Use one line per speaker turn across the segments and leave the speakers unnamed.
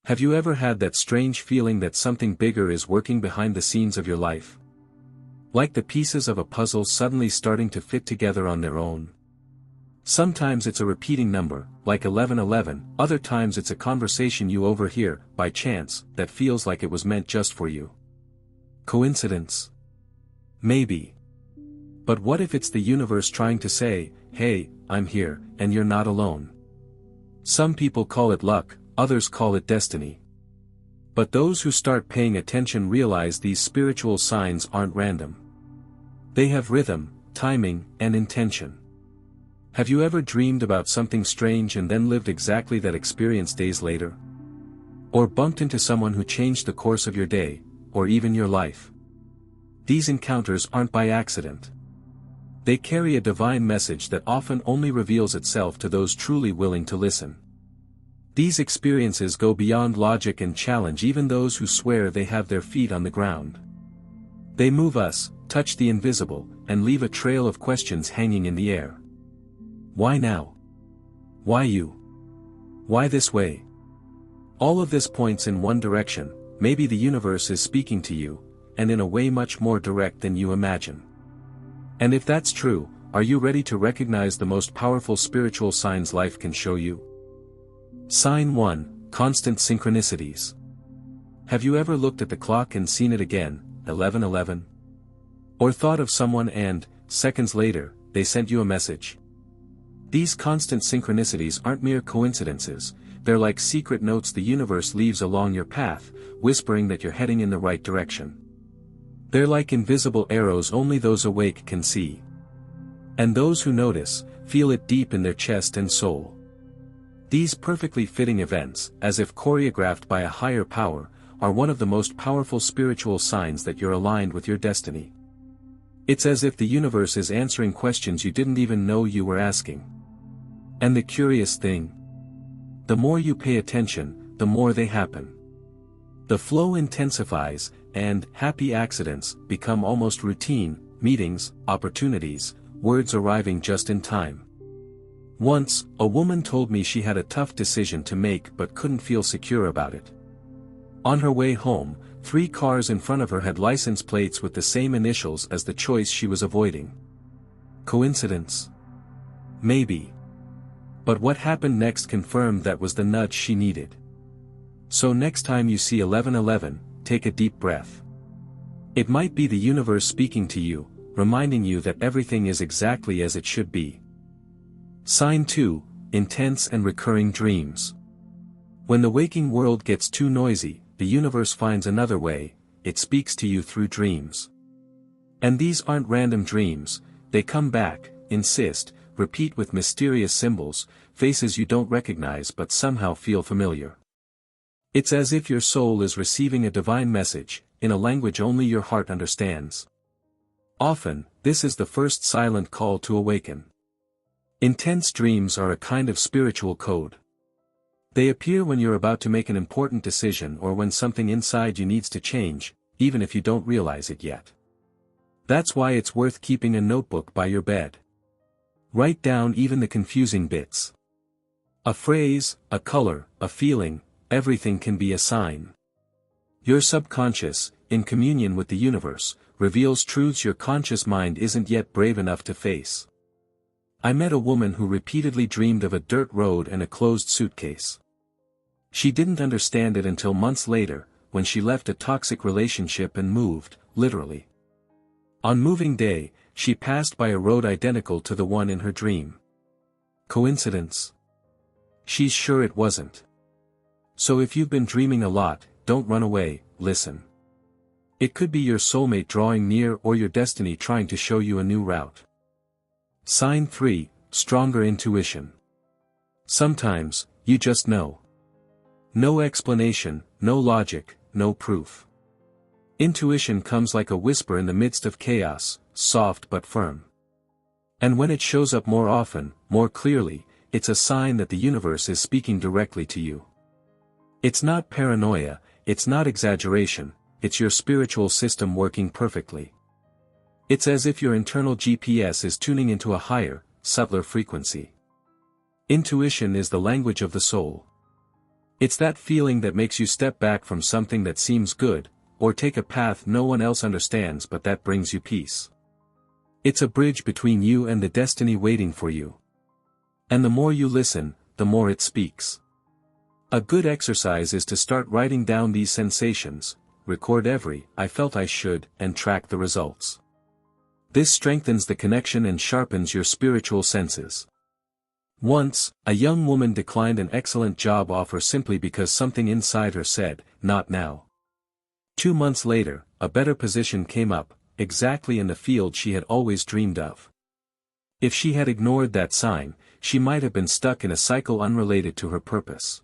Have you ever had that strange feeling that something bigger is working behind the scenes of your life? Like the pieces of a puzzle suddenly starting to fit together on their own. Sometimes it's a repeating number, like 1111, other times it's a conversation you overhear, by chance, that feels like it was meant just for you. Coincidence? Maybe. But what if it's the universe trying to say, hey, I'm here, and you're not alone? Some people call it luck, others call it destiny. But those who start paying attention realize these spiritual signs aren't random. They have rhythm, timing, and intention. Have you ever dreamed about something strange and then lived exactly that experience days later? Or bumped into someone who changed the course of your day, or even your life? These encounters aren't by accident. They carry a divine message that often only reveals itself to those truly willing to listen. These experiences go beyond logic and challenge even those who swear they have their feet on the ground. They move us, touch the invisible, and leave a trail of questions hanging in the air. Why now? Why you? Why this way? All of this points in one direction. Maybe the universe is speaking to you, and in a way much more direct than you imagine. And if that's true, are you ready to recognize the most powerful spiritual signs life can show you? Sign 1, Constant Synchronicities. Have you ever looked at the clock and seen it again, 11:11? Or thought of someone and, seconds later, they sent you a message? These constant synchronicities aren't mere coincidences, they're like secret notes the universe leaves along your path, whispering that you're heading in the right direction. They're like invisible arrows only those awake can see. And those who notice, feel it deep in their chest and soul. These perfectly fitting events, as if choreographed by a higher power, are one of the most powerful spiritual signs that you're aligned with your destiny. It's as if the universe is answering questions you didn't even know you were asking. And the curious thing? The more you pay attention, the more they happen. The flow intensifies, and happy accidents become almost routine, meetings, opportunities, words arriving just in time. Once, a woman told me she had a tough decision to make but couldn't feel secure about it. On her way home, 3 cars in front of her had license plates with the same initials as the choice she was avoiding. Coincidence? Maybe. But what happened next confirmed that was the nudge she needed. So next time you see 1111, take a deep breath. It might be the universe speaking to you, reminding you that everything is exactly as it should be. Sign 2, Intense and Recurring Dreams. When the waking world gets too noisy, the universe finds another way, it speaks to you through dreams. And these aren't random dreams, they come back, insist, repeat with mysterious symbols, faces you don't recognize but somehow feel familiar. It's as if your soul is receiving a divine message, in a language only your heart understands. Often, this is the first silent call to awaken. Intense dreams are a kind of spiritual code. They appear when you're about to make an important decision or when something inside you needs to change, even if you don't realize it yet. That's why it's worth keeping a notebook by your bed. Write down even the confusing bits. A phrase, a color, a feeling, everything can be a sign. Your subconscious, in communion with the universe, reveals truths your conscious mind isn't yet brave enough to face. I met a woman who repeatedly dreamed of a dirt road and a closed suitcase. She didn't understand it until months later, when she left a toxic relationship and moved, literally. On moving day, she passed by a road identical to the one in her dream. Coincidence? She's sure it wasn't. So if you've been dreaming a lot, don't run away, listen. It could be your soulmate drawing near or your destiny trying to show you a new route. Sign 3, Stronger Intuition. Sometimes, you just know. No explanation, no logic, no proof. Intuition comes like a whisper in the midst of chaos, soft but firm. And when it shows up more often, more clearly, it's a sign that the universe is speaking directly to you. It's not paranoia, it's not exaggeration, it's your spiritual system working perfectly. It's as if your internal GPS is tuning into a higher, subtler frequency. Intuition is the language of the soul. It's that feeling that makes you step back from something that seems good, or take a path no one else understands but that brings you peace. It's a bridge between you and the destiny waiting for you. And the more you listen, the more it speaks. A good exercise is to start writing down these sensations, record every "I felt I should" and track the results. This strengthens the connection and sharpens your spiritual senses. Once, a young woman declined an excellent job offer simply because something inside her said, "Not now." 2 months later, a better position came up, exactly in the field she had always dreamed of. If she had ignored that sign, she might have been stuck in a cycle unrelated to her purpose.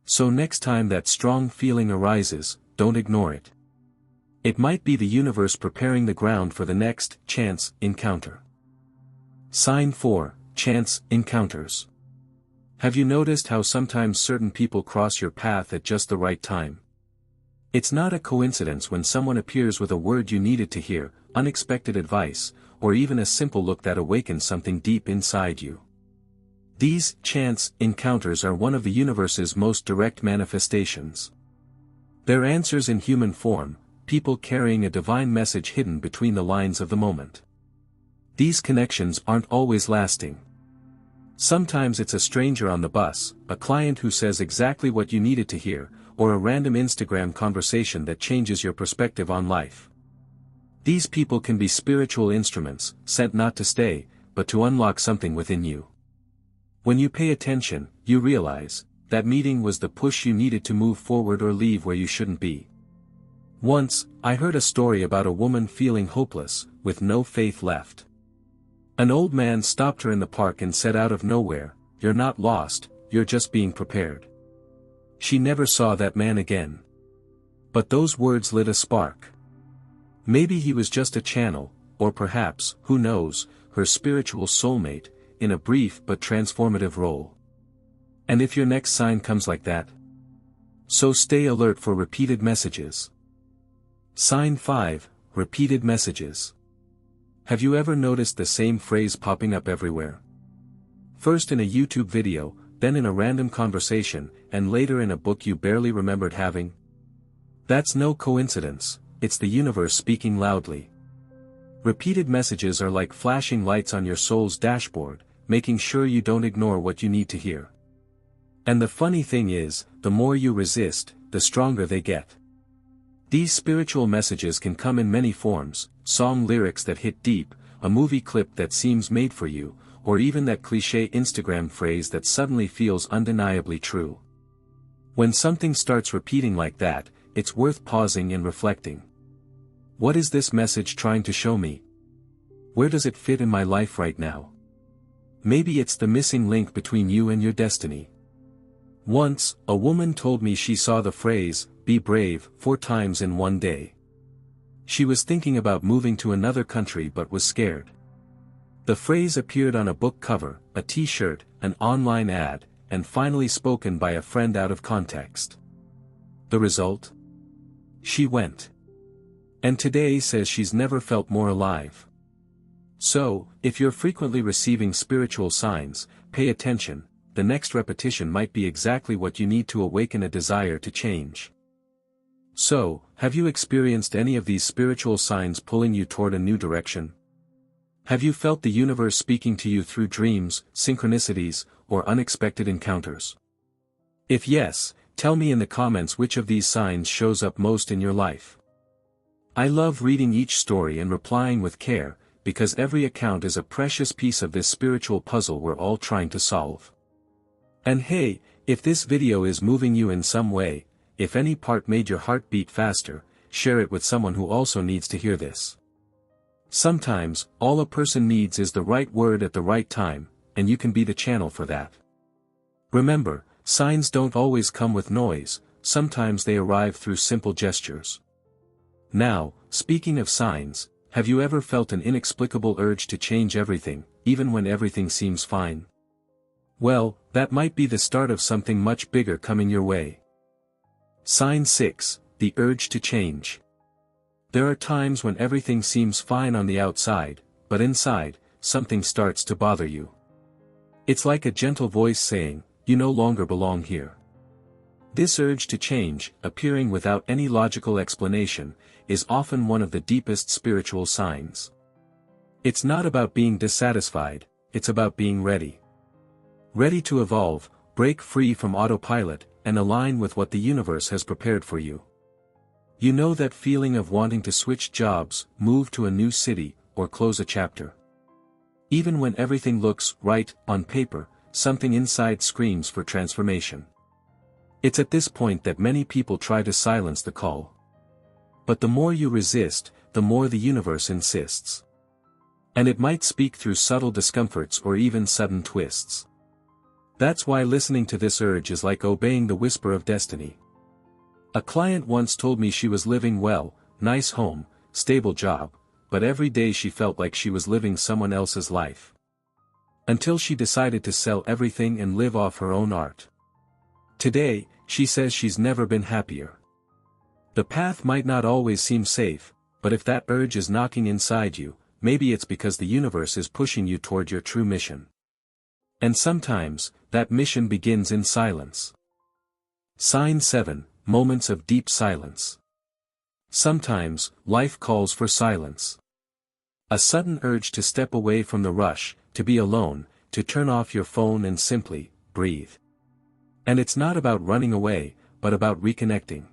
So next time that strong feeling arises, don't ignore it. It might be the universe preparing the ground for the next chance encounter. Sign 4, Chance Encounters. Have you noticed how sometimes certain people cross your path at just the right time? It's not a coincidence when someone appears with a word you needed to hear, unexpected advice, or even a simple look that awakens something deep inside you. These chance encounters are one of the universe's most direct manifestations. They're answers in human form, people carrying a divine message hidden between the lines of the moment. These connections aren't always lasting. Sometimes it's a stranger on the bus, a client who says exactly what you needed to hear, or a random Instagram conversation that changes your perspective on life. These people can be spiritual instruments, sent not to stay, but to unlock something within you. When you pay attention, you realize, that meeting was the push you needed to move forward or leave where you shouldn't be. Once, I heard a story about a woman feeling hopeless, with no faith left. An old man stopped her in the park and said out of nowhere, "You're not lost, you're just being prepared." She never saw that man again. But those words lit a spark. Maybe he was just a channel, or perhaps, who knows, her spiritual soulmate, in a brief but transformative role. And if your next sign comes like that, so stay alert for repeated messages. Sign 5, Repeated Messages. Have you ever noticed the same phrase popping up everywhere? First in a YouTube video, then in a random conversation, and later in a book you barely remembered having? That's no coincidence, it's the universe speaking loudly. Repeated messages are like flashing lights on your soul's dashboard, making sure you don't ignore what you need to hear. And the funny thing is, the more you resist, the stronger they get. These spiritual messages can come in many forms: song lyrics that hit deep, a movie clip that seems made for you, or even that cliché Instagram phrase that suddenly feels undeniably true. When something starts repeating like that, it's worth pausing and reflecting. What is this message trying to show me? Where does it fit in my life right now? Maybe it's the missing link between you and your destiny. Once, a woman told me she saw the phrase, "Be brave," 4 times in one day. She was thinking about moving to another country but was scared. The phrase appeared on a book cover, a t-shirt, an online ad, and finally spoken by a friend out of context. The result? She went. And today says she's never felt more alive. So, if you're frequently receiving spiritual signs, pay attention. The next repetition might be exactly what you need to awaken a desire to change. So, have you experienced any of these spiritual signs pulling you toward a new direction? Have you felt the universe speaking to you through dreams, synchronicities, or unexpected encounters? If yes, tell me in the comments which of these signs shows up most in your life. I love reading each story and replying with care, because every account is a precious piece of this spiritual puzzle we're all trying to solve. And hey, if this video is moving you in some way, if any part made your heart beat faster, share it with someone who also needs to hear this. Sometimes, all a person needs is the right word at the right time, and you can be the channel for that. Remember, signs don't always come with noise, sometimes they arrive through simple gestures. Now, speaking of signs, have you ever felt an inexplicable urge to change everything, even when everything seems fine? Well, that might be the start of something much bigger coming your way. Sign 6, The Urge to Change. There are times when everything seems fine on the outside, but inside, something starts to bother you. It's like a gentle voice saying, "You no longer belong here." This urge to change, appearing without any logical explanation, is often one of the deepest spiritual signs. It's not about being dissatisfied, it's about being ready. Ready to evolve, break free from autopilot, and align with what the universe has prepared for you. You know that feeling of wanting to switch jobs, move to a new city, or close a chapter. Even when everything looks right on paper, something inside screams for transformation. It's at this point that many people try to silence the call. But the more you resist, the more the universe insists. And it might speak through subtle discomforts or even sudden twists. That's why listening to this urge is like obeying the whisper of destiny. A client once told me she was living well, nice home, stable job, but every day she felt like she was living someone else's life. Until she decided to sell everything and live off her own art. Today, she says she's never been happier. The path might not always seem safe, but if that urge is knocking inside you, maybe it's because the universe is pushing you toward your true mission. And sometimes, that mission begins in silence. Sign 7, Moments of Deep Silence. Sometimes, life calls for silence. A sudden urge to step away from the rush, to be alone, to turn off your phone and simply breathe. And it's not about running away, but about reconnecting.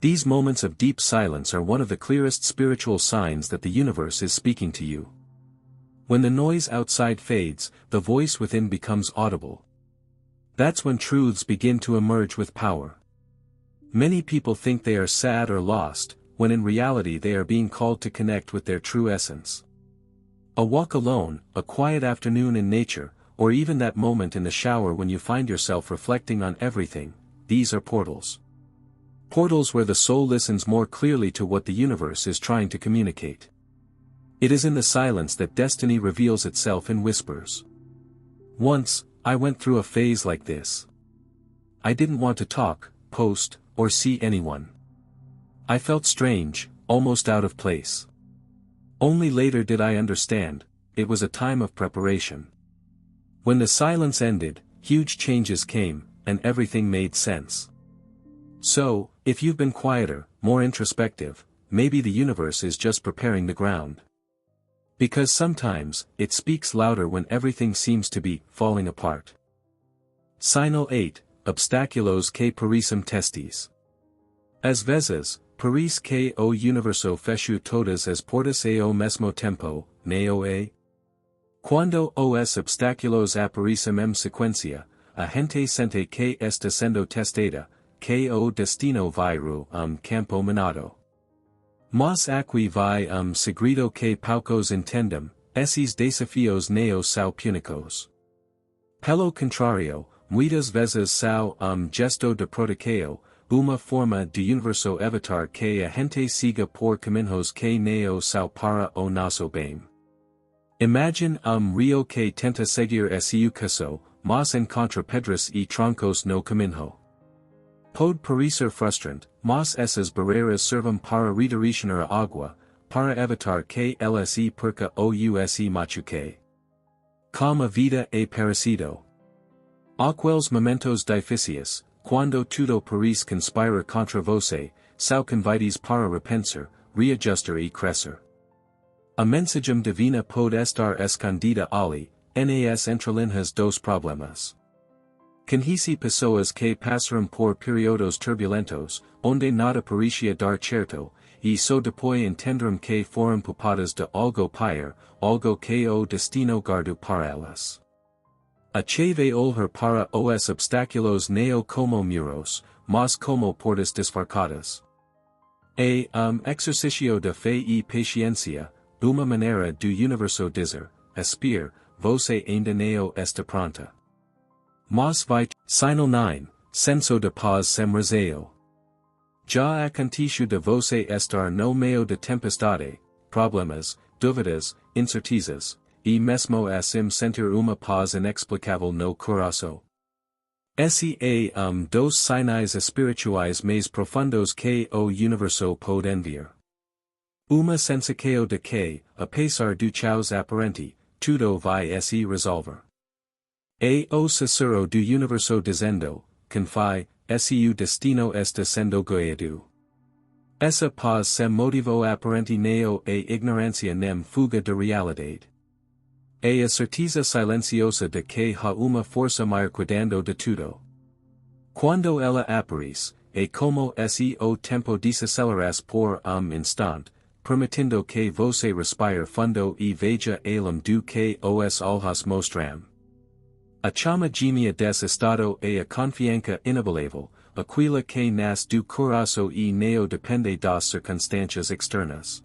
These moments of deep silence are one of the clearest spiritual signs that the universe is speaking to you. When the noise outside fades, the voice within becomes audible. That's when truths begin to emerge with power. Many people think they are sad or lost, when in reality they are being called to connect with their true essence. A walk alone, a quiet afternoon in nature, or even that moment in the shower when you find yourself reflecting on everything, these are portals. Portals where the soul listens more clearly to what the universe is trying to communicate. It is in the silence that destiny reveals itself in whispers. Once, I went through a phase like this. I didn't want to talk, post, or see anyone. I felt strange, almost out of place. Only later did I understand, it was a time of preparation. When the silence ended, huge changes came, and everything made sense. So, if you've been quieter, more introspective, maybe the universe is just preparing the ground. Because sometimes, it speaks louder when everything seems to be falling apart. Signal 8, Obstaculos que parecem testes. Às vezes, parece que o universo fecha todas as portas ao mesmo tempo, não é? Quando os obstáculos aparecem em sequência, a gente sente que está sendo testada, que o destino vai campo minado. Mas aqui vai segredo que poucos entendem, esses desafios não são púnicos. Pelo contrário, muitas vezes são gesto de proteção, uma forma de universo evitar que a gente siga por caminhos que não são para o nosso bem. Imagine rio que tenta seguir esse caso, mas encontra pedras e troncos no caminho. Pode parecer frustrante, mas essas barreiras servem para redirecionar a água, para evitar que ela se perca ou se machuque. Como a vida é parecido. Aqueles momentos difíceis, quando tudo parece conspirar contra você, são convites para repensar, reajustar e crescer. A mensagem divina pode estar escondida ali, nas entrelinhas dos problemas. Conhece pessoas que passaram por períodos turbulentos, onde nada parecia dar certo, e só depois entenderam que foram poupadas de algo pior, algo que o destino guardou para elas. A chave olhar para os obstáculos não como muros, mas como portas disfarçadas. Exercício de fé e paciência, uma maneira do universo dizer, aspire, você ainda não está pronta. Mas vai, Sinal 9, Senso de paz sem receio. Já aconteceu de você estar no meio de tempestade, problemas, dúvidas, incertezas, e mesmo assim sentir uma paz inexplicável no coração. Esse é dos sinais espirituais mais profundos que o universo pode enviar. Uma sensação de que, apesar do caos aparente, tudo vai se resolver. O sussurro do universo dizendo, confie, seu destino está sendo guiado. Essa paz sem motivo aparente neo a ignorancia nem fuga de realidade. É a certeza silenciosa de que há uma força maior cuidando de tudo. Quando ela aparece, é como se o tempo desacelerasse por instante, permitindo que você respire fundo e veja além do que os olhos mostram. A chama gêmea desse estado é a confiança inabalável, aquela que nasce do coração e não depende das circunstâncias externas.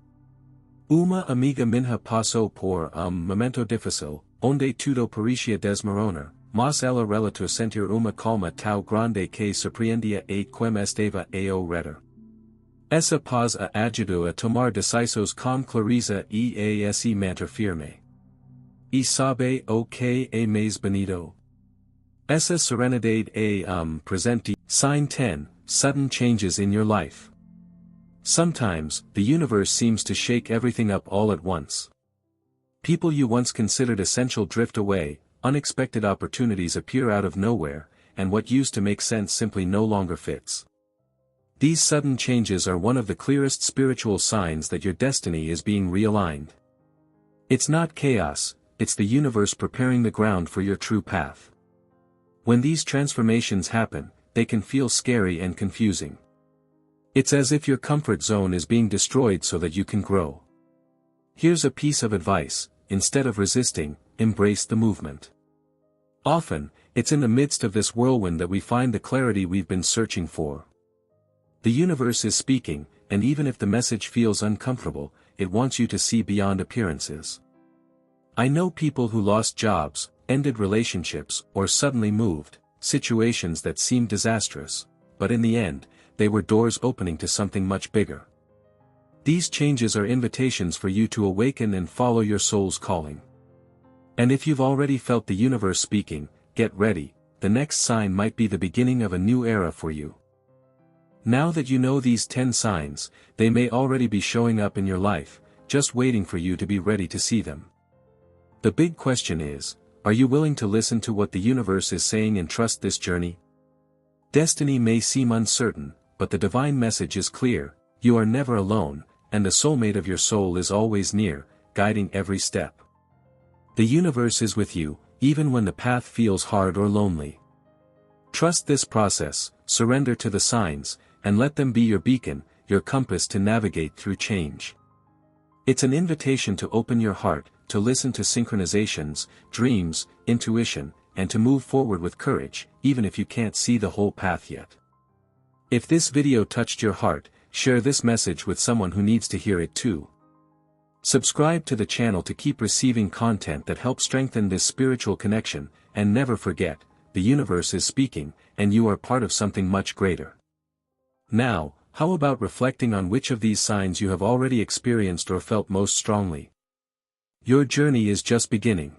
Uma amiga minha passou por momento difícil, onde tudo parecia desmoronar, mas ela relatou sentir uma calma tão grande que surpreendia a quem estava ao redor. Essa paz a ajudou a tomar decisões com clareza e a se manter firme. E sabe o que é mais bonito? Essa serenidade é presente. Sign 10, Sudden Changes in Your Life. Sometimes, the universe seems to shake everything up all at once. People you once considered essential drift away, unexpected opportunities appear out of nowhere, and what used to make sense simply no longer fits. These sudden changes are one of the clearest spiritual signs that your destiny is being realigned. It's not chaos, it's the universe preparing the ground for your true path. When these transformations happen, they can feel scary and confusing. It's as if your comfort zone is being destroyed so that you can grow. Here's a piece of advice: instead of resisting, embrace the movement. Often, it's in the midst of this whirlwind that we find the clarity we've been searching for. The universe is speaking, and even if the message feels uncomfortable, it wants you to see beyond appearances. I know people who lost jobs, ended relationships, or suddenly moved, situations that seemed disastrous, but in the end, they were doors opening to something much bigger. These changes are invitations for you to awaken and follow your soul's calling. And if you've already felt the universe speaking, get ready, the next sign might be the beginning of a new era for you. Now that you know these 10 signs, they may already be showing up in your life, just waiting for you to be ready to see them. The big question is, are you willing to listen to what the universe is saying and trust this journey? Destiny may seem uncertain, but the divine message is clear: you are never alone, and the soulmate of your soul is always near, guiding every step. The universe is with you, even when the path feels hard or lonely. Trust this process, surrender to the signs, and let them be your beacon, your compass to navigate through change. It's an invitation to open your heart, to listen to synchronizations, dreams, intuition, and to move forward with courage, even if you can't see the whole path yet. If this video touched your heart, share this message with someone who needs to hear it too. Subscribe to the channel to keep receiving content that helps strengthen this spiritual connection, and never forget, the universe is speaking, and you are part of something much greater. Now, how about reflecting on which of these signs you have already experienced or felt most strongly? Your journey is just beginning.